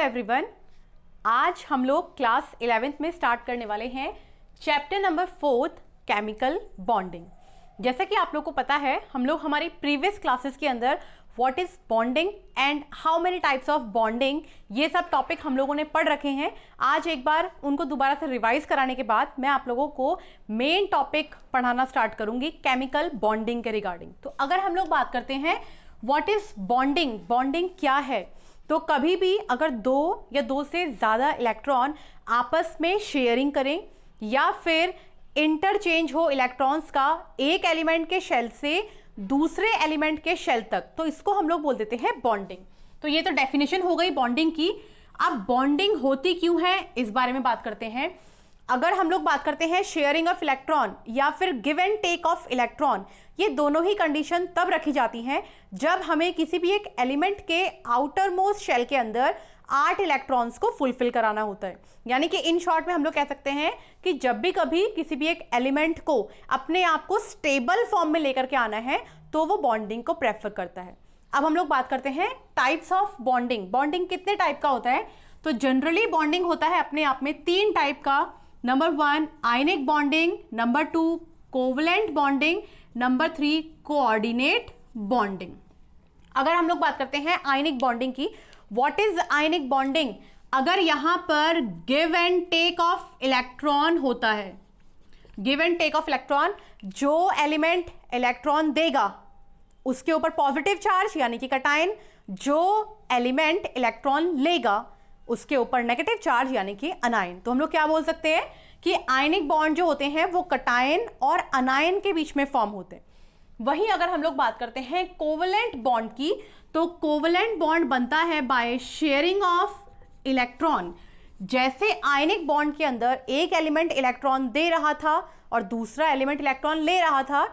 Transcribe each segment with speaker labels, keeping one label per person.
Speaker 1: Everyone, आज हम लोग क्लास 11th में स्टार्ट करने वाले हैं चैप्टर नंबर 4 केमिकल बॉन्डिंग। जैसा कि आप लोग को पता है, हम लोग हमारी प्रीवियस क्लासेस के अंदर what is bonding and how many types of bonding, ये सब टॉपिक हम लोगों ने पढ़ रखे हैं। आज एक बार उनको दोबारा से रिवाइज कराने के बाद मैं आप लोगों को मेन टॉपिक पढ़ाना स्टार्ट करूंगी केमिकल बॉन्डिंग के रिगार्डिंग। तो अगर हम लोग बात करते हैं व्हाट इज बॉन्डिंग, बॉन्डिंग क्या है, तो कभी भी अगर दो या दो से ज़्यादा इलेक्ट्रॉन आपस में शेयरिंग करें या फिर इंटरचेंज हो इलेक्ट्रॉन्स का एक एलिमेंट के शेल से दूसरे एलिमेंट के शेल तक, तो इसको हम लोग बोल देते हैं बॉन्डिंग। तो ये तो डेफिनेशन हो गई बॉन्डिंग की। अब बॉन्डिंग होती क्यों है इस बारे में बात करते हैं। अगर हम लोग बात करते हैं शेयरिंग ऑफ इलेक्ट्रॉन या फिर give and take of electron, ये दोनों ही कंडीशन तब रखी जाती हैं जब हमें किसी भी एक एलिमेंट के आउटर मोस्ट शेल के अंदर 8 इलेक्ट्रॉन्स को फुलफिल कराना होता है। यानी कि इन शॉर्ट में हम लोग कह सकते हैं कि जब भी कभी किसी भी एक एलिमेंट को अपने आप को स्टेबल फॉर्म में लेकर के आना है तो वो बॉन्डिंग को प्रेफर करता है। अब हम लोग बात करते हैं टाइप्स ऑफ बॉन्डिंग। बॉन्डिंग कितने टाइप का होता है, तो जनरली बॉन्डिंग होता है अपने आप में 3 टाइप का। Number 1 ionic bonding, number 2 covalent bonding, number 3 coordinate bonding. अगर हम लोग बात करते हैं आयनिक बॉन्डिंग की, व्हाट इज आयनिक बॉन्डिंग। अगर यहां पर give and take of electron होता है, give and take of electron, जो एलिमेंट इलेक्ट्रॉन देगा उसके ऊपर पॉजिटिव चार्ज यानी कि कटायन, जो एलिमेंट इलेक्ट्रॉन लेगा उसके ऊपर नेगेटिव चार्ज यानी कि अनायन। तो हम लोग क्या बोल सकते हैं कि आयनिक बॉन्ड जो होते हैं वो कटायन और अनायन के बीच में फॉर्म होते हैं। वहीं अगर हम लोग बात करते हैं कोवलेंट बॉन्ड की, तो कोवलेंट बॉन्ड बनता है बाय शेयरिंग ऑफ इलेक्ट्रॉन। जैसे आयनिक बॉन्ड के अंदर एक एलिमेंट इलेक्ट्रॉन दे रहा था और दूसरा एलिमेंट इलेक्ट्रॉन ले रहा था,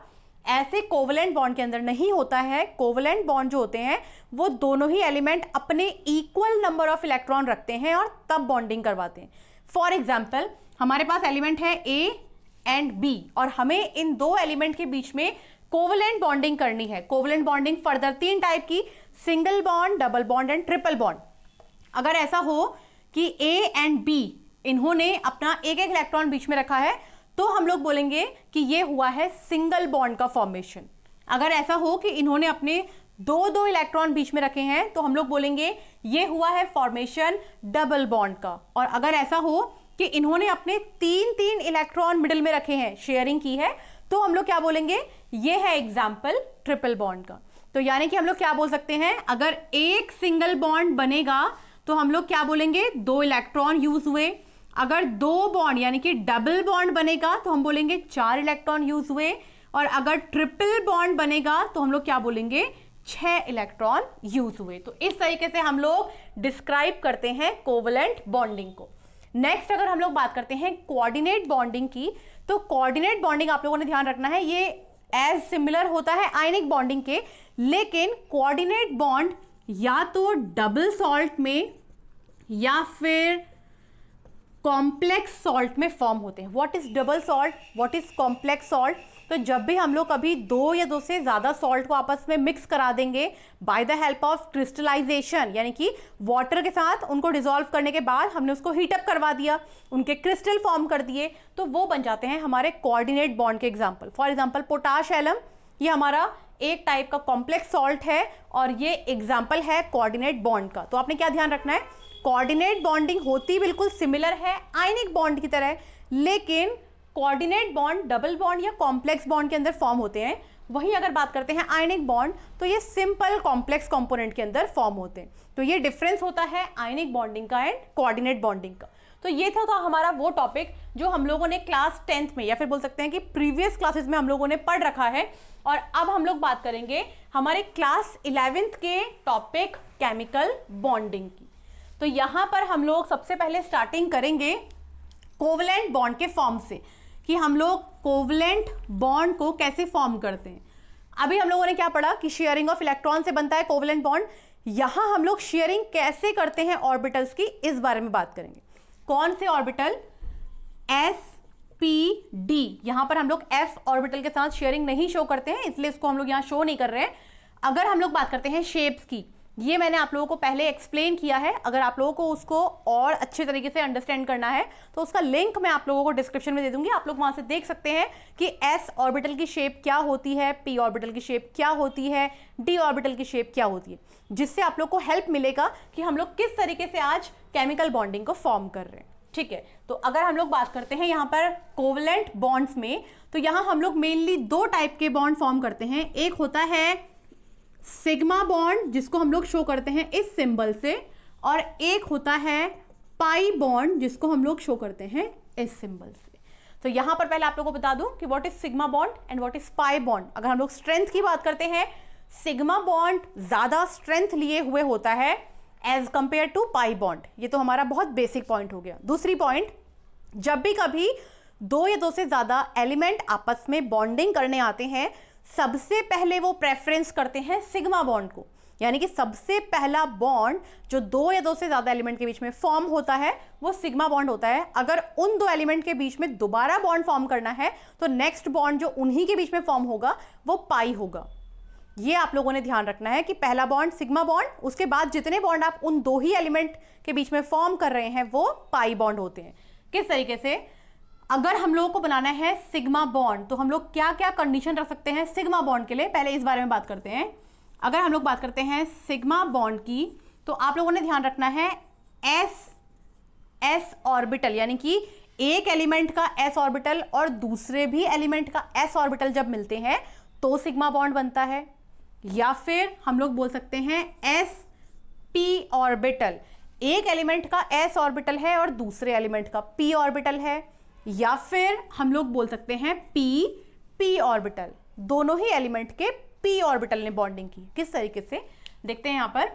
Speaker 1: ऐसे कोवलेंट बॉन्ड के अंदर नहीं होता है। कोवलेंट बॉन्ड जो होते हैं वो दोनों ही एलिमेंट अपने इक्वल नंबर ऑफ इलेक्ट्रॉन रखते हैं और तब बॉन्डिंग करवाते हैं। फॉर एग्जाम्पल, हमारे पास एलिमेंट है ए एंड बी और हमें इन दो एलिमेंट के बीच में कोवलेंट बॉन्डिंग करनी है। कोवलेंट बॉन्डिंग फर्दर 3 टाइप की, single bond, double bond and triple bond. अगर ऐसा हो कि ए एंड बी इन्होंने अपना एक एक इलेक्ट्रॉन बीच में रखा है तो हम लोग बोलेंगे कि ये हुआ है सिंगल बॉन्ड का फॉर्मेशन। अगर ऐसा हो कि इन्होंने अपने दो इलेक्ट्रॉन बीच में रखे हैं तो हम लोग बोलेंगे ये हुआ है फॉर्मेशन डबल बॉन्ड का। और अगर ऐसा हो कि इन्होंने अपने 3 इलेक्ट्रॉन मिडिल में रखे हैं, शेयरिंग की है, तो हम लोग क्या बोलेंगे, ये है एग्जाम्पल ट्रिपल बॉन्ड का। तो यानी कि हम लोग क्या बोल सकते हैं, अगर एक सिंगल बॉन्ड बनेगा तो हम लोग क्या बोलेंगे, 2 इलेक्ट्रॉन यूज हुए। अगर 2 बॉन्ड यानी कि डबल बॉन्ड बनेगा तो हम बोलेंगे 4 इलेक्ट्रॉन यूज हुए। और अगर ट्रिपल बॉन्ड बनेगा तो हम लोग क्या बोलेंगे, 6 इलेक्ट्रॉन यूज हुए। तो इस तरीके से हम लोग डिस्क्राइब करते हैं कोवलेंट बॉन्डिंग को। नेक्स्ट अगर हम लोग बात करते हैं कोऑर्डिनेट बॉन्डिंग की, तो कोऑर्डिनेट बॉन्डिंग आप लोगों ने ध्यान रखना है, ये एज सिमिलर होता है आयनिक बॉन्डिंग के, लेकिन कोऑर्डिनेट बॉन्ड या तो डबल सॉल्ट में या फिर कॉम्प्लेक्स सॉल्ट में फॉर्म होते हैं। What is double salt, what is complex salt. तो जब भी हम लोग कभी 2 या 2 से ज्यादा सॉल्ट को आपस में मिक्स करा देंगे by the help of crystallisation, यानी कि वाटर के साथ उनको डिसॉल्व करने के बाद हमने उसको हीटअप करवा दिया, उनके क्रिस्टल फॉर्म कर दिए, तो वो बन जाते हैं हमारे कोऑर्डिनेट बॉन्ड के example. For example potash alum, ये हमारा एक टाइप का कॉम्प्लेक्स सॉल्ट है और ये एग्जाम्पल है कोऑर्डिनेट बॉन्ड का। तो आपने क्या ध्यान रखना है, कोऑर्डिनेट बॉन्डिंग होती बिल्कुल सिमिलर है आयनिक बॉन्ड की तरह, लेकिन कोऑर्डिनेट बॉन्ड डबल बॉन्ड या कॉम्प्लेक्स बॉन्ड के अंदर फॉर्म होते हैं। वहीं अगर बात करते हैं आयनिक बॉन्ड, तो ये सिंपल कॉम्प्लेक्स कंपोनेंट के अंदर फॉर्म होते हैं। तो ये डिफरेंस होता है आयनिक बॉन्डिंग का एंड कोऑर्डिनेट बॉन्डिंग का। तो ये था हमारा वो टॉपिक जो हम लोगों ने क्लास 10th में या फिर बोल सकते हैं कि प्रीवियस क्लासेस में हम लोगों ने पढ़ रखा है। और अब हम लोग बात करेंगे हमारे क्लास 11th के टॉपिक केमिकल बॉन्डिंग की। तो यहां पर हम लोग सबसे पहले स्टार्टिंग करेंगे कोवलेंट बॉन्ड के फॉर्म से, कि हम लोग कोवलेंट बॉन्ड को कैसे फॉर्म करते हैं। अभी हम लोगों ने क्या पढ़ा कि शेयरिंग ऑफ इलेक्ट्रॉन से बनता है कोवलेंट बॉन्ड। यहां हम लोग शेयरिंग कैसे करते हैं ऑर्बिटल्स की, इस बारे में बात करेंगे। कौन से ऑर्बिटल, sp d, यहां पर हम लोग f ऑर्बिटल के साथ शेयरिंग नहीं शो करते हैं, इसलिए इसको हम लोग यहां शो नहीं कर रहे हैं। अगर हम लोग बात करते हैं शेप्स की, ये मैंने आप लोगों को पहले एक्सप्लेन किया है। अगर आप लोगों को उसको और अच्छे तरीके से अंडरस्टैंड करना है तो उसका लिंक मैं आप लोगों को डिस्क्रिप्शन में दे दूंगी, आप लोग वहां से देख सकते हैं कि s ऑर्बिटल की शेप क्या होती है, p ऑर्बिटल की शेप क्या होती है, d ऑर्बिटल की शेप क्या होती है, जिससे आप लोग को हेल्प मिलेगा कि हम लोग किस तरीके से आज केमिकल बॉन्डिंग को फॉर्म कर रहे हैं। ठीक है, तो अगर हम लोग बात करते हैं यहाँ पर कोवलेंट बॉन्ड्स में, तो यहाँ हम लोग मेनली दो टाइप के बॉन्ड फॉर्म करते हैं। एक होता है सिग्मा बॉन्ड जिसको हम लोग शो करते हैं इस सिंबल से, और एक होता है पाई बॉन्ड जिसको हम लोग शो करते हैं इस सिंबल से। तो यहां पर पहले आप लोगों को बता दूं कि what is sigma bond and what is pi bond. अगर हम लोग स्ट्रेंथ की बात करते हैं, सिग्मा बॉन्ड ज्यादा स्ट्रेंथ लिए हुए होता है as compare to pi bond. ये तो हमारा बहुत बेसिक पॉइंट हो गया। दूसरी पॉइंट, जब भी कभी दो या दो से ज्यादा एलिमेंट आपस में बॉन्डिंग करने आते हैं, सबसे पहले वो प्रेफरेंस करते हैं सिग्मा बॉन्ड को, यानी कि सबसे पहला बॉन्ड जो दो या दो से ज्यादा एलिमेंट के बीच में फॉर्म होता है वो सिग्मा बॉन्ड होता है। अगर उन दो एलिमेंट के बीच में दोबारा बॉन्ड फॉर्म करना है तो नेक्स्ट बॉन्ड जो उन्हीं के बीच में फॉर्म होगा वो पाई होगा। ये आप लोगों ने ध्यान रखना है कि पहला बॉन्ड सिग्मा बॉन्ड, उसके बाद जितने बॉन्ड आप उन दो ही एलिमेंट के बीच में फॉर्म कर रहे हैं वो पाई बॉन्ड होते हैं। किस तरीके से, अगर हम लोगों को बनाना है सिग्मा बॉन्ड तो हम लोग क्या क्या कंडीशन रख सकते हैं सिग्मा बॉन्ड के लिए, पहले इस बारे में बात करते हैं। अगर हम लोग बात करते हैं सिग्मा बॉन्ड की, तो आप लोगों ने ध्यान रखना है एस ऑर्बिटल, यानी कि एक एलिमेंट का एस ऑर्बिटल और दूसरे भी एलिमेंट का एस ऑर्बिटल जब मिलते हैं तो सिग्मा बॉन्ड बनता है। या फिर हम लोग बोल सकते हैं एस पी ऑर्बिटल, एक एलिमेंट का एस ऑर्बिटल है और दूसरे एलिमेंट का पी ऑर्बिटल है। या फिर हम लोग बोल सकते हैं पी ऑर्बिटल, दोनों ही एलिमेंट के पी ऑर्बिटल ने बॉन्डिंग की। किस तरीके से देखते हैं, यहां पर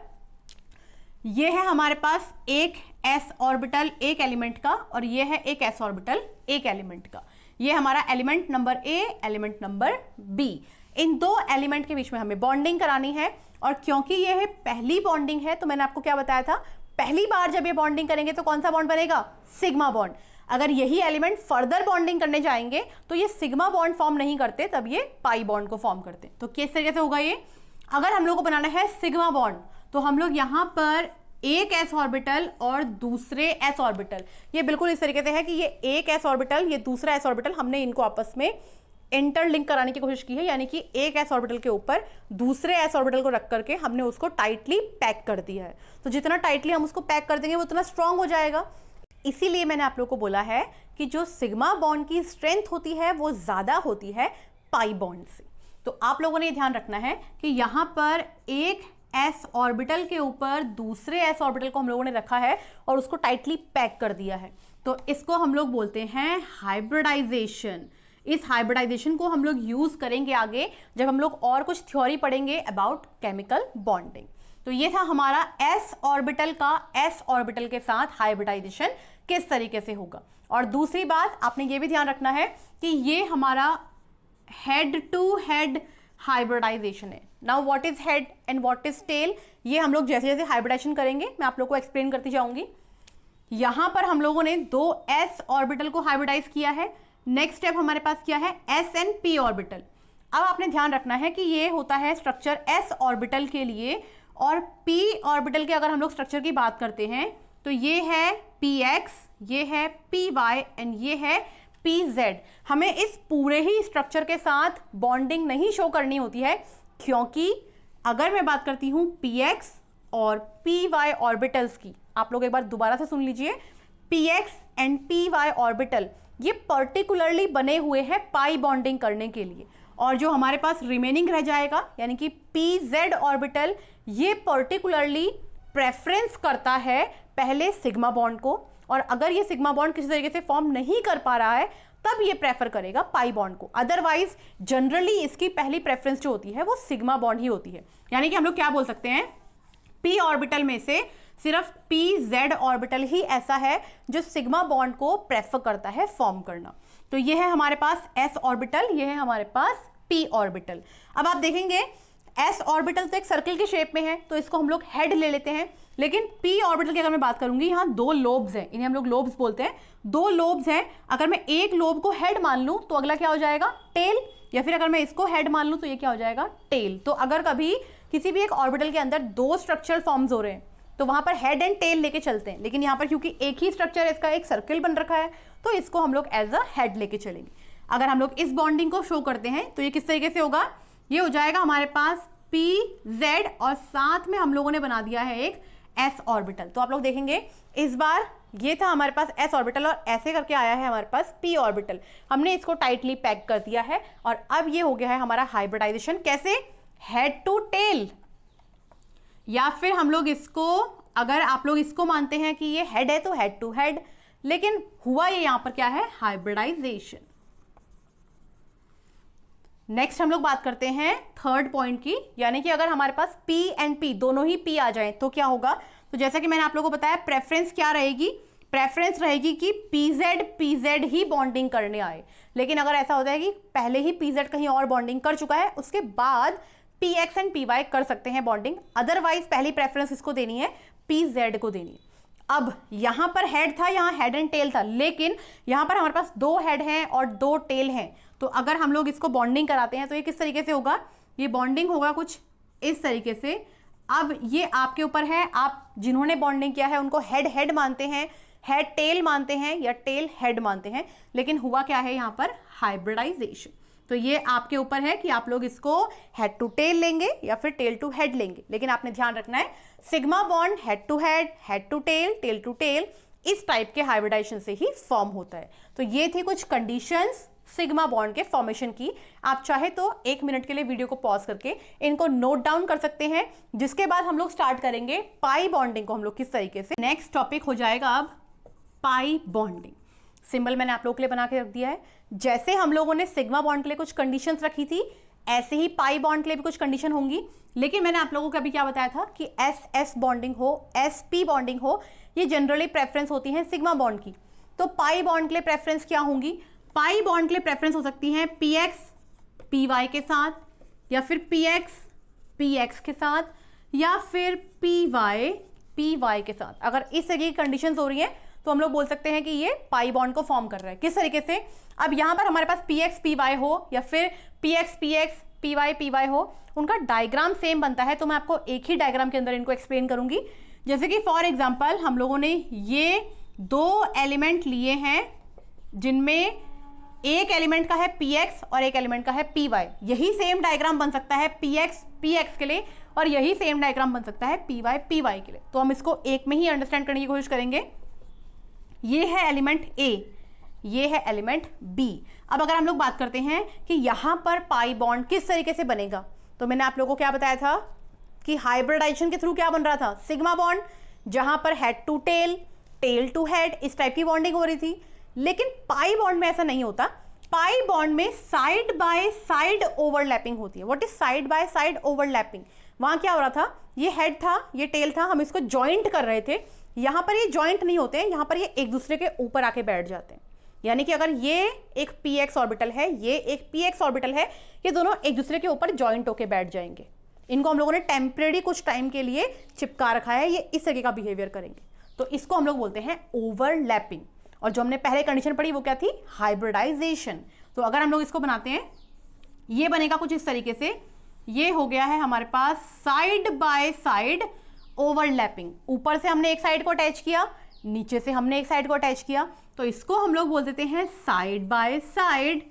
Speaker 1: ये है हमारे पास एक एस ऑर्बिटल एक एलिमेंट का और ये है एक एस ऑर्बिटल एक एलिमेंट का। ये हमारा element number A, element number B, इन दो एलिमेंट के बीच में हमें बॉन्डिंग करानी है। और क्योंकि ये है पहली बॉन्डिंग है तो मैंने आपको क्या बताया था, पहली बार जब ये बॉन्डिंग करेंगे तो कौन सा बॉन्ड बनेगा, सिग्मा बॉन्ड। अगर यही एलिमेंट फर्दर बॉन्डिंग करने जाएंगे तो ये सिग्मा बॉन्ड फॉर्म नहीं करते, तब ये पाई बॉन्ड को फॉर्म करते। तो किस तरीके से होगा ये, अगर हम लोग को बनाना है सिग्मा बॉन्ड तो हम लोग यहां पर एक एस ऑर्बिटल और दूसरे एस ऑर्बिटल, ये बिल्कुल इस तरीके से है कि ये एक एस ऑर्बिटल ये दूसरा एस ऑर्बिटल, हमने इनको आपस में इंटरलिंक कराने की कोशिश की है, यानी कि एक एस ऑर्बिटल के ऊपर दूसरे एस ऑर्बिटल को रख करके हमने उसको टाइटली पैक कर दिया है। तो जितना टाइटली हम उसको पैक कर देंगे वो उतना स्ट्रांग हो जाएगा। इसीलिए मैंने आप लोगों को बोला है कि जो सिग्मा बॉन्ड की स्ट्रेंथ होती है वो ज्यादा होती है पाई बॉन्ड से। तो आप लोगों ने ध्यान रखना है कि यहां पर एक एस ऑर्बिटल के ऊपर दूसरे एस ऑर्बिटल को हम लोगों ने रखा है और उसको टाइटली पैक कर दिया है, तो इसको हम लोग बोलते हैं हाइब्रिडाइजेशन। इस हाइब्रिडाइजेशन को हम लोग यूज करेंगे आगे जब हम लोग और कुछ थ्योरी पढ़ेंगे अबाउट केमिकल बॉन्डिंग। तो ये था हमारा एस ऑर्बिटल का एस ऑर्बिटल के साथ हाइब्रिडाइजेशन किस तरीके से होगा। और दूसरी बात आपने ये भी ध्यान रखना है कि ये हमारा हेड टू हेड हाइब्रिडाइजेशन है। Now what is head and what is tail, ये हम लोग जैसे जैसे हाइब्रिडाइजेशन करेंगे मैं आप लोग को एक्सप्लेन करती जाऊंगी। यहां पर हम लोगों ने दो एस ऑर्बिटल को हाइब्रिडाइज किया है। नेक्स्ट स्टेप हमारे पास क्या है, एस एंड पी ऑर्बिटल। अब आपने ध्यान रखना है कि ये होता है स्ट्रक्चर एस ऑर्बिटल के लिए, और पी ऑर्बिटल के अगर हम लोग स्ट्रक्चर की बात करते हैं तो ये है पी एक्स, ये है पी वाई एंड ये है पी जेड। हमें इस पूरे ही स्ट्रक्चर के साथ बॉन्डिंग नहीं शो करनी होती है, क्योंकि अगर मैं बात करती हूं पी एक्स और पी वाई ऑर्बिटल्स की, आप लोग एक बार दोबारा से सुन लीजिए, P X and P Y orbital ये पर्टिकुलरली बने हुए हैं पाई बॉन्डिंग करने के लिए, और जो हमारे पास रिमेनिंग रह जाएगा यानी कि पी जेड ऑर्बिटल ये पर्टिकुलरली प्रेफरेंस करता है पहले सिग्मा बॉन्ड को, और अगर ये सिग्मा बॉन्ड किसी तरीके से फॉर्म नहीं कर पा रहा है तब ये प्रेफर करेगा पाई बॉन्ड को। अदरवाइज जनरली इसकी पहली प्रेफरेंस जो होती है वो सिग्मा बॉन्ड ही होती है। यानी कि हम लोग क्या बोल सकते हैं, पी ऑर्बिटल में से सिर्फ पी जेड ऑर्बिटल ही ऐसा है जो सिग्मा बॉन्ड को प्रेफर करता है फॉर्म करना। तो ये है हमारे पास एस ऑर्बिटल, ये है हमारे पास पी ऑर्बिटल। अब आप देखेंगे एस ऑर्बिटल तो एक सर्कल की शेप में है तो इसको हम लोग हेड ले लेते हैं, लेकिन पी ऑर्बिटल की अगर मैं बात करूंगी, यहाँ दो लोब्स हैं, इन्हें हम लोग लोब्स बोलते हैं, दो लोब्स हैं। अगर मैं एक लोब को हेड मान लूं तो अगला क्या हो जाएगा, टेल, या फिर अगर मैं इसको हेड मान लूं तो ये क्या हो जाएगा, टेल। तो अगर कभी किसी भी एक ऑर्बिटल के अंदर दो स्ट्रक्चरल फॉर्म्स हो रहे हैं तो वहां पर हेड एंड टेल लेके चलते हैं, लेकिन यहाँ पर क्योंकि एक ही स्ट्रक्चर इसका एक सर्कल बन रखा है तो इसको हम लोग एज अ हेड लेके चलेंगे। अगर हम लोग इस बॉन्डिंग को शो करते हैं तो ये किस तरीके से होगा, ये हो जाएगा हमारे पास PZ और साथ में हम लोगों ने बना दिया है एक S ऑर्बिटल। तो आप लोग देखेंगे इस बार ये था हमारे पास S ऑर्बिटल और ऐसे करके आया है हमारे पास P ऑर्बिटल, हमने इसको टाइटली पैक कर दिया है और अब ये हो गया है हमारा हाइब्रिडाइजेशन। कैसे, हेड टू टेल, या फिर हम लोग इसको, अगर आप लोग इसको मानते हैं कि ये हेड है तो हेड टू हेड, लेकिन हुआ ये यहां पर क्या है, हाइब्रिडाइजेशन। नेक्स्ट हम लोग बात करते हैं थर्ड पॉइंट की, यानी कि अगर हमारे पास P एंड P दोनों ही P आ जाए तो क्या होगा। तो जैसा कि मैंने आप लोगों को बताया प्रेफरेंस क्या रहेगी, प्रेफरेंस रहेगी कि PZ ही बॉन्डिंग करने आए, लेकिन अगर ऐसा होता है कि पहले ही PZ कहीं और बॉन्डिंग कर चुका है उसके बाद PX एंड PY कर सकते हैं बॉन्डिंग, अदरवाइज पहली प्रेफरेंस इसको देनी है PZ को देनी है। अब यहां पर हेड था, यहां हेड एंड टेल था, लेकिन यहां पर हमारे पास दो हेड हैं और दो टेल हैं, तो अगर हम लोग इसको बॉन्डिंग कराते हैं तो ये किस तरीके से होगा, ये बॉन्डिंग होगा कुछ इस तरीके से। अब ये आपके ऊपर है, आप जिन्होंने बॉन्डिंग किया है उनको हेड हेड मानते हैं, हेड टेल मानते हैं या टेल हेड मानते हैं, लेकिन हुआ क्या है यहाँ पर, हाइब्रिडाइजेशन। तो ये आपके ऊपर है कि आप लोग इसको हेड टू टेल लेंगे या फिर टेल टू हेड लेंगे, लेकिन आपने ध्यान रखना है sigma bond head to tail, tail to tail, इस टाइप के हाइब्रिडाइजेशन से ही फॉर्म होता है। तो ये थी कुछ कंडीशंस सिग्मा बॉन्ड के फॉर्मेशन की। आप चाहे तो 1 मिनट के लिए वीडियो को पॉज करके इनको नोट डाउन कर सकते हैं, जिसके बाद हम लोग स्टार्ट करेंगे पाई बॉन्डिंग को हम लोग किस तरीके से। नेक्स्ट टॉपिक हो जाएगा अब पाई बॉन्डिंग। सिंबल मैंने आप लोगों के लिए बना के रख दिया है। जैसे हम लोगों ने सिग्मा बॉन्ड के लिए कुछ कंडीशंस रखी थी, ऐसे ही पाई बॉन्ड के लिए भी कुछ कंडीशन होंगी, लेकिन मैंने आप लोगों को अभी क्या बताया था कि SS बॉन्डिंग हो, SP बॉन्डिंग हो, ये जनरली प्रेफरेंस होती है सिग्मा बॉन्ड की। तो पाई बॉन्ड के लिए प्रेफरेंस क्या होंगी, पाई बॉन्ड के लिए प्रेफरेंस हो सकती है PX PY के साथ, या फिर PX PX के साथ, या फिर PY PY के साथ। अगर इस तरह की कंडीशंस हो रही है तो हम लोग बोल सकते हैं कि ये पाई बॉन्ड को फॉर्म कर रहा है। किस तरीके से, अब यहां पर हमारे पास PX PY हो या फिर PX PX PY PY हो, उनका डायग्राम सेम बनता है, तो मैं आपको एक ही डायग्राम के अंदर इनको एक्सप्लेन करूंगी। जैसे कि फॉर एग्जांपल हम लोगों ने ये दो एलिमेंट लिए हैं जिनमें एक एलिमेंट का है PX और एक एलिमेंट का है PY, यही सेम डायग्राम बन सकता है PX PX के लिए और यही सेम डायग्राम बन सकता है PY PY के लिए। तो हम इसको एक में ही अंडरस्टैंड करने की कोशिश करेंगे। ये है एलिमेंट A, ये है एलिमेंट B। अब अगर हम लोग बात करते हैं कि यहां पर पाई बॉन्ड किस तरीके से बनेगा, तो मैंने आप लोगों को क्या बताया था कि हाइब्रिडाइजेशन के थ्रू क्या बन रहा था, सिग्मा बॉन्ड, जहां पर head to tail, tail to head, इस टाइप की बॉन्डिंग हो रही थी। लेकिन पाई बॉन्ड में ऐसा नहीं होता, पाई बॉन्ड में साइड बाय साइड ओवरलैपिंग होती है। What is side by side overlapping, वहां क्या हो रहा था, ये हेड था, ये टेल था, हम इसको ज्वाइंट कर रहे थे, यहां पर ये ज्वाइंट नहीं होते हैं, यहां पर ये एक दूसरे के ऊपर आके बैठ जाते हैं। यानी कि अगर ये एक PX ऑर्बिटल है, ये एक PX ऑर्बिटल है, ये दोनों एक दूसरे के ऊपर ज्वाइंट होके बैठ जाएंगे। इनको हम लोगों ने टेम्परेरी कुछ टाइम के लिए चिपका रखा है, ये इस तरीके का बिहेवियर करेंगे, तो इसको हम लोग बोलते हैं ओवरलैपिंग। और जो हमने पहले कंडीशन पढ़ी वो क्या थी, हाइब्रिडाइजेशन। तो अगर हम लोग इसको बनाते हैं, ये बनेगा कुछ इस तरीके से, ये हो गया है हमारे पास साइड बाय साइड ओवरलैपिंग। ऊपर से हमने एक साइड को अटैच किया, नीचे से हमने एक साइड को अटैच किया, तो इसको हम लोग बोल देते हैं साइड बाय साइड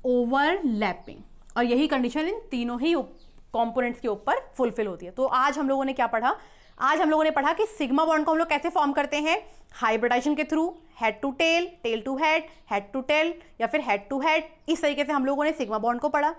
Speaker 1: ओवरलैपिंग। और यही कंडीशन इन तीनों ही कंपोनेंट्स के ऊपर फुलफिल होती है। तो आज हम लोगों ने क्या पढ़ा, आज हम लोगों ने पढ़ा कि सिग्मा बॉन्ड को हम लोग कैसे फॉर्म करते हैं, हाइब्रिडाइजेशन के through, head to tail, tail to head to tail, या फिर हेड टू हेड, इस तरीके से हम लोगों ने सिग्मा बॉन्ड को पढ़ा।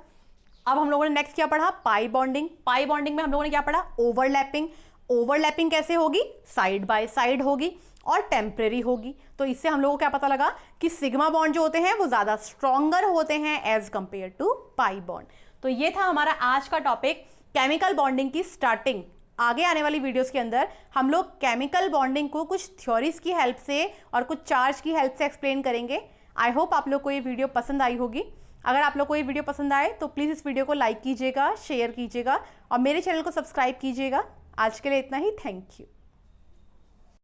Speaker 1: अब हम लोगों ने नेक्स्ट क्या पढ़ा, पाई बॉन्डिंग। पाई बॉन्डिंग में हम लोगों ने क्या पढ़ा, ओवरलैपिंग। ओवरलैपिंग कैसे होगी, साइड बाय साइड होगी और टेम्परेरी होगी। तो इससे हम लोगों को क्या पता लगा कि सिग्मा बॉन्ड जो होते हैं वो ज्यादा स्ट्रॉन्गर होते हैं as compare to pi bond. तो ये था हमारा आज का टॉपिक, केमिकल बॉन्डिंग की स्टार्टिंग। आगे आने वाली वीडियोस के अंदर हम लोग केमिकल बॉन्डिंग को कुछ थ्योरीज की हेल्प से और कुछ चार्ज की हेल्प से एक्सप्लेन करेंगे। आई होप आप लोग को ये वीडियो पसंद आई होगी। अगर आप लोग को ये वीडियो पसंद आए तो प्लीज़ इस वीडियो को लाइक कीजिएगा, शेयर कीजिएगा और मेरे चैनल को सब्सक्राइब कीजिएगा। आज के लिए इतना ही, थैंक यू।